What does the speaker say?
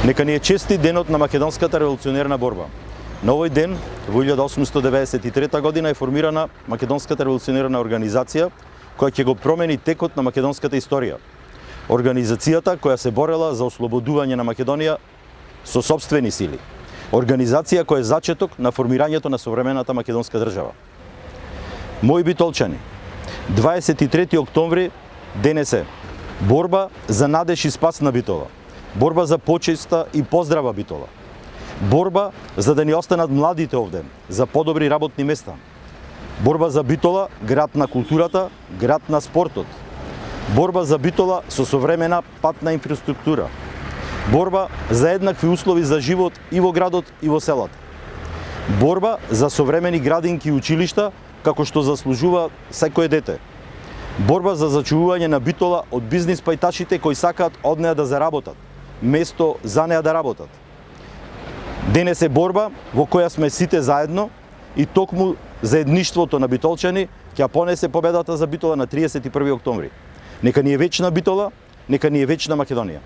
Нека ни е честит денот на македонската револуционерна борба. На овој ден, во 1893 година, е формирана Македонската револуционерна организација, која ќе го промени текот на македонската историја. Организацијата која се борела за ослободување на Македонија со сопствени сили. Организација која е зачеток на формирањето на современата македонска држава. Мои битолчани, 23 октомври денес е борба за надеж и спас на Битола. Борба за почеста и поздрава Битола. Борба за да ни останат младите овде, за подобри работни места. Борба за Битола, град на културата, град на спортот. Борба за Битола со современа патна инфраструктура. Борба за еднакви услови за живот и во градот и во селата. Борба за современи градинки и училишта, како што заслужува секое дете. Борба за зачувување на Битола од бизнис пајтачите кои сакаат од неа да заработат, место за неа да работат. Денес е борба во која сме сите заедно и токму заедништвото на битолчани ќе понесе победата за Битола на 31 октомври. Нека ни е вечна Битола, нека ни е вечна Македонија.